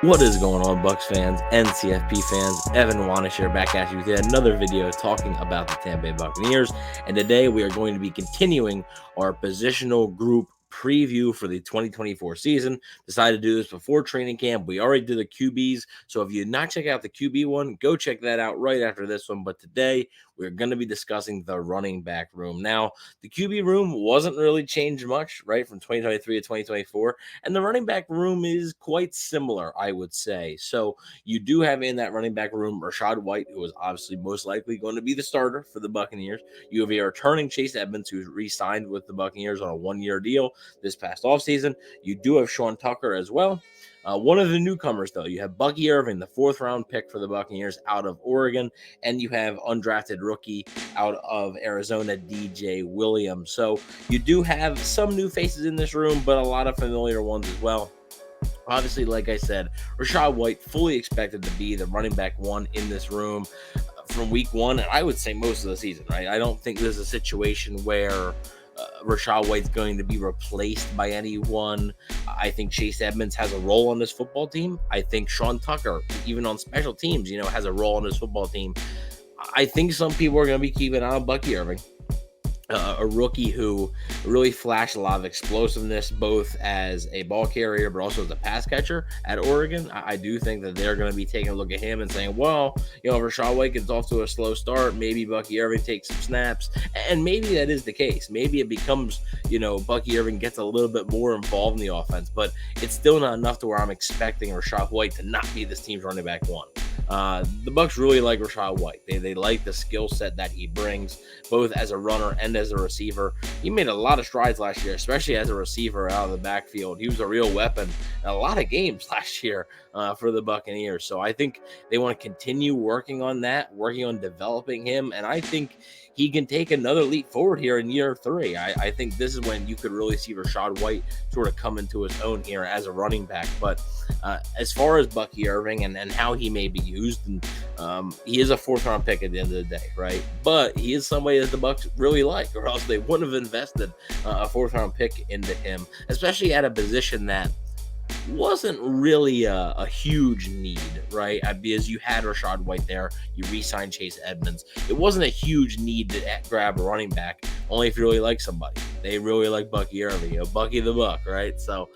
What is going on, Bucs fans and CFP fans? Evan Wanish here, back at you with yet another video talking about the Tampa Bay Buccaneers. And today we are going to be continuing our positional group preview for the 2024 season. Decided to do this before training camp. We already did the QBs, so if you did not check out the QB one, go check that out right after this one. But today we're going to be discussing the running back room. Now, the QB room wasn't really changed much, right, from 2023 to 2024. And the running back room is quite similar, I would say. So you do have in that running back room Rachaad White, who is obviously most likely going to be the starter for the Buccaneers. You have a returning Chase Edmonds, who's re-signed with the Buccaneers on a one-year deal this past offseason. You do have Sean Tucker as well. One of the newcomers, though, you have Bucky Irving, the fourth-round pick for the Buccaneers out of Oregon, and you have undrafted rookie out of Arizona, DJ Williams. So you do have some new faces in this room, but a lot of familiar ones as well. Obviously, like I said, Rachaad White fully expected to be the running back one in this room from week one, and I would say most of the season, right? I don't think there's a situation where Rachaad White's going to be replaced by anyone. I think Chase Edmonds has a role on this football team. I think Sean Tucker, even on special teams, has a role on this football team. I think some people are going to be keeping an eye on Bucky Irving. A rookie who really flashed a lot of explosiveness, both as a ball carrier, but also as a pass catcher at Oregon. I do think that they're going to be taking a look at him and saying, well, Rachaad White gets off to a slow start. Maybe Bucky Irving takes some snaps. And maybe that is the case. Maybe it becomes, Bucky Irving gets a little bit more involved in the offense, but it's still not enough to where I'm expecting Rachaad White to not be this team's running back one. The Bucs really like Rachaad White. They like the skill set that he brings, both as a runner and as a receiver. He made a lot of strides last year, especially as a receiver out of the backfield. He was a real weapon in a lot of games last year for the Buccaneers. So I think they want to continue working on that, working on developing him, and I think he can take another leap forward here in year three. I think this is when you could really see Rachaad White sort of come into his own here as a running back. But as far as Bucky Irving and how he may be used, and he is a fourth-round pick at the end of the day, right? But he is somebody that the Bucs really like, or else they wouldn't have invested a fourth-round pick into him, especially at a position that wasn't really a huge need, right? Because you had Rachaad White there, you re-signed Chase Edmonds. It wasn't a huge need to grab a running back, only if you really like somebody. They really like Bucky Irving, Bucky the Buck, right? So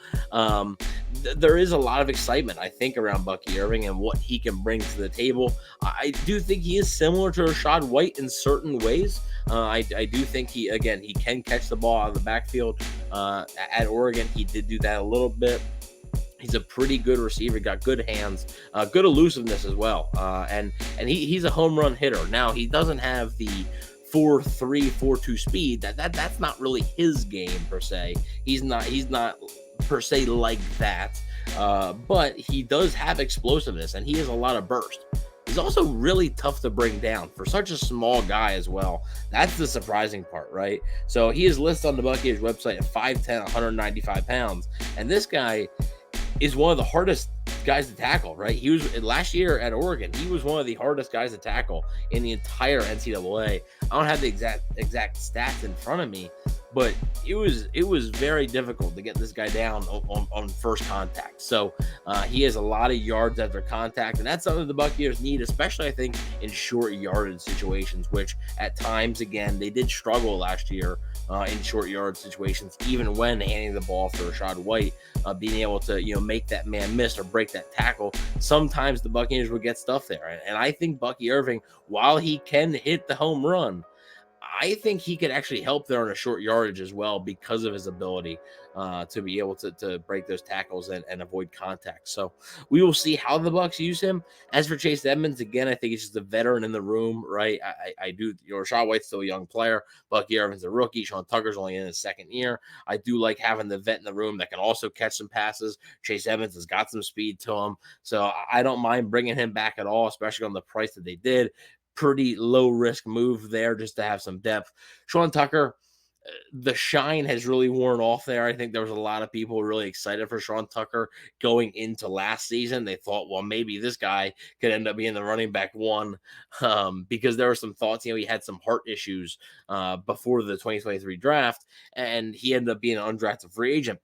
there is a lot of excitement, I think, around Bucky Irving and what he can bring to the table. I do think he is similar to Rachaad White in certain ways. I do think he can catch the ball out of the backfield. At Oregon, he did do that a little bit. He's a pretty good receiver, got good hands, good elusiveness as well, and he's a home run hitter. Now, he doesn't have the 4.3, 4.2 speed. That's not really his game per se. He's not per se like that, but he does have explosiveness, and he has a lot of burst. He's also really tough to bring down for such a small guy as well. That's the surprising part, right? So he is listed on the Buccaneers website at 5'10", 195 pounds, and this guy is one of the hardest guys to tackle, right? He was last year at Oregon. He was one of the hardest guys to tackle in the entire NCAA. I don't have the exact stats in front of me, but it was very difficult to get this guy down on first contact. So he has a lot of yards after contact, and that's something the Buccaneers need, especially I think in short yardage situations, which at times, again, they did struggle last year in short yard situations, even when handing the ball to Rachaad White, being able to make that man miss or break that tackle. Sometimes the Buccaneers would get stuff there, and I think Bucky Irving, while he can hit the home run, I think he could actually help there on a short yardage as well because of his ability to be able to break those tackles and avoid contact. So we will see how the Bucs use him. As for Chase Edmonds, again, I think he's just a veteran in the room, right? I do, Rachaad White's still a young player. Bucky Irving's a rookie. Sean Tucker's only in his second year. I do like having the vet in the room that can also catch some passes. Chase Edmonds has got some speed to him. So I don't mind bringing him back at all, especially on the price that they did. Pretty low risk move there just to have some depth. Sean Tucker, the shine has really worn off there. I think there was a lot of people really excited for Sean Tucker going into last season. They thought, well, maybe this guy could end up being the running back one because there were some thoughts, he had some heart issues before the 2023 draft, and he ended up being an undrafted free agent.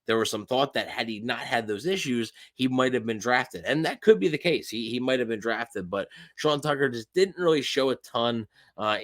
there was some thought that had he not had those issues, he might have been drafted. And that could be the case. He might have been drafted, but Sean Tucker just didn't really show a ton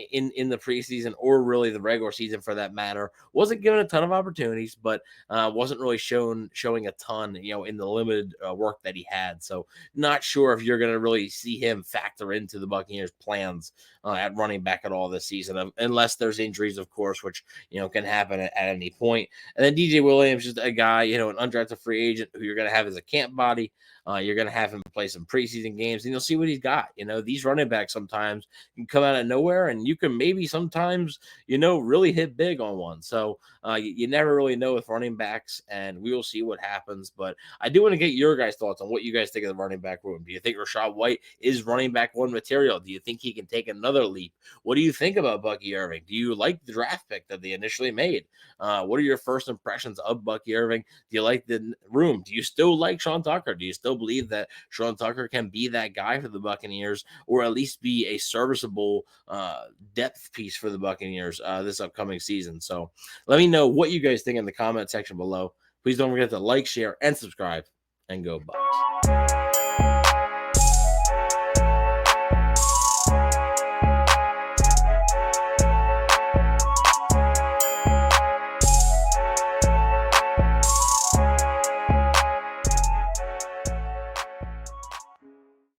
in the preseason or really the regular season for that matter. Wasn't given a ton of opportunities, but wasn't really showing a ton, in the limited work that he had. So not sure if you're going to really see him factor into the Buccaneers' plans at running back at all this season, unless there's injuries, of course, which can happen at any point. And then DJ Williams, just a guy, an undrafted free agent who you're going to have as a camp body. You're going to have him play some preseason games, and you'll see what he's got. These running backs sometimes can come out of nowhere, and you can maybe sometimes, really hit big on one. So you never really know with running backs, and we will see what happens. But I do want to get your guys' thoughts on what you guys think of the running back room. Do you think Rachaad White is running back one material? Do you think he can take another leap? What do you think about Bucky Irving? Do you like the draft pick that they initially made? What are your first impressions of Bucky Irving? Do you like the room? Do you still like Sean Tucker? Do you still believe that Sean Tucker can be that guy for the Buccaneers, or at least be a serviceable depth piece for the Buccaneers this upcoming season? So let me know what you guys think in the comment section below. Please don't forget to like, share, and subscribe, and go Bucs.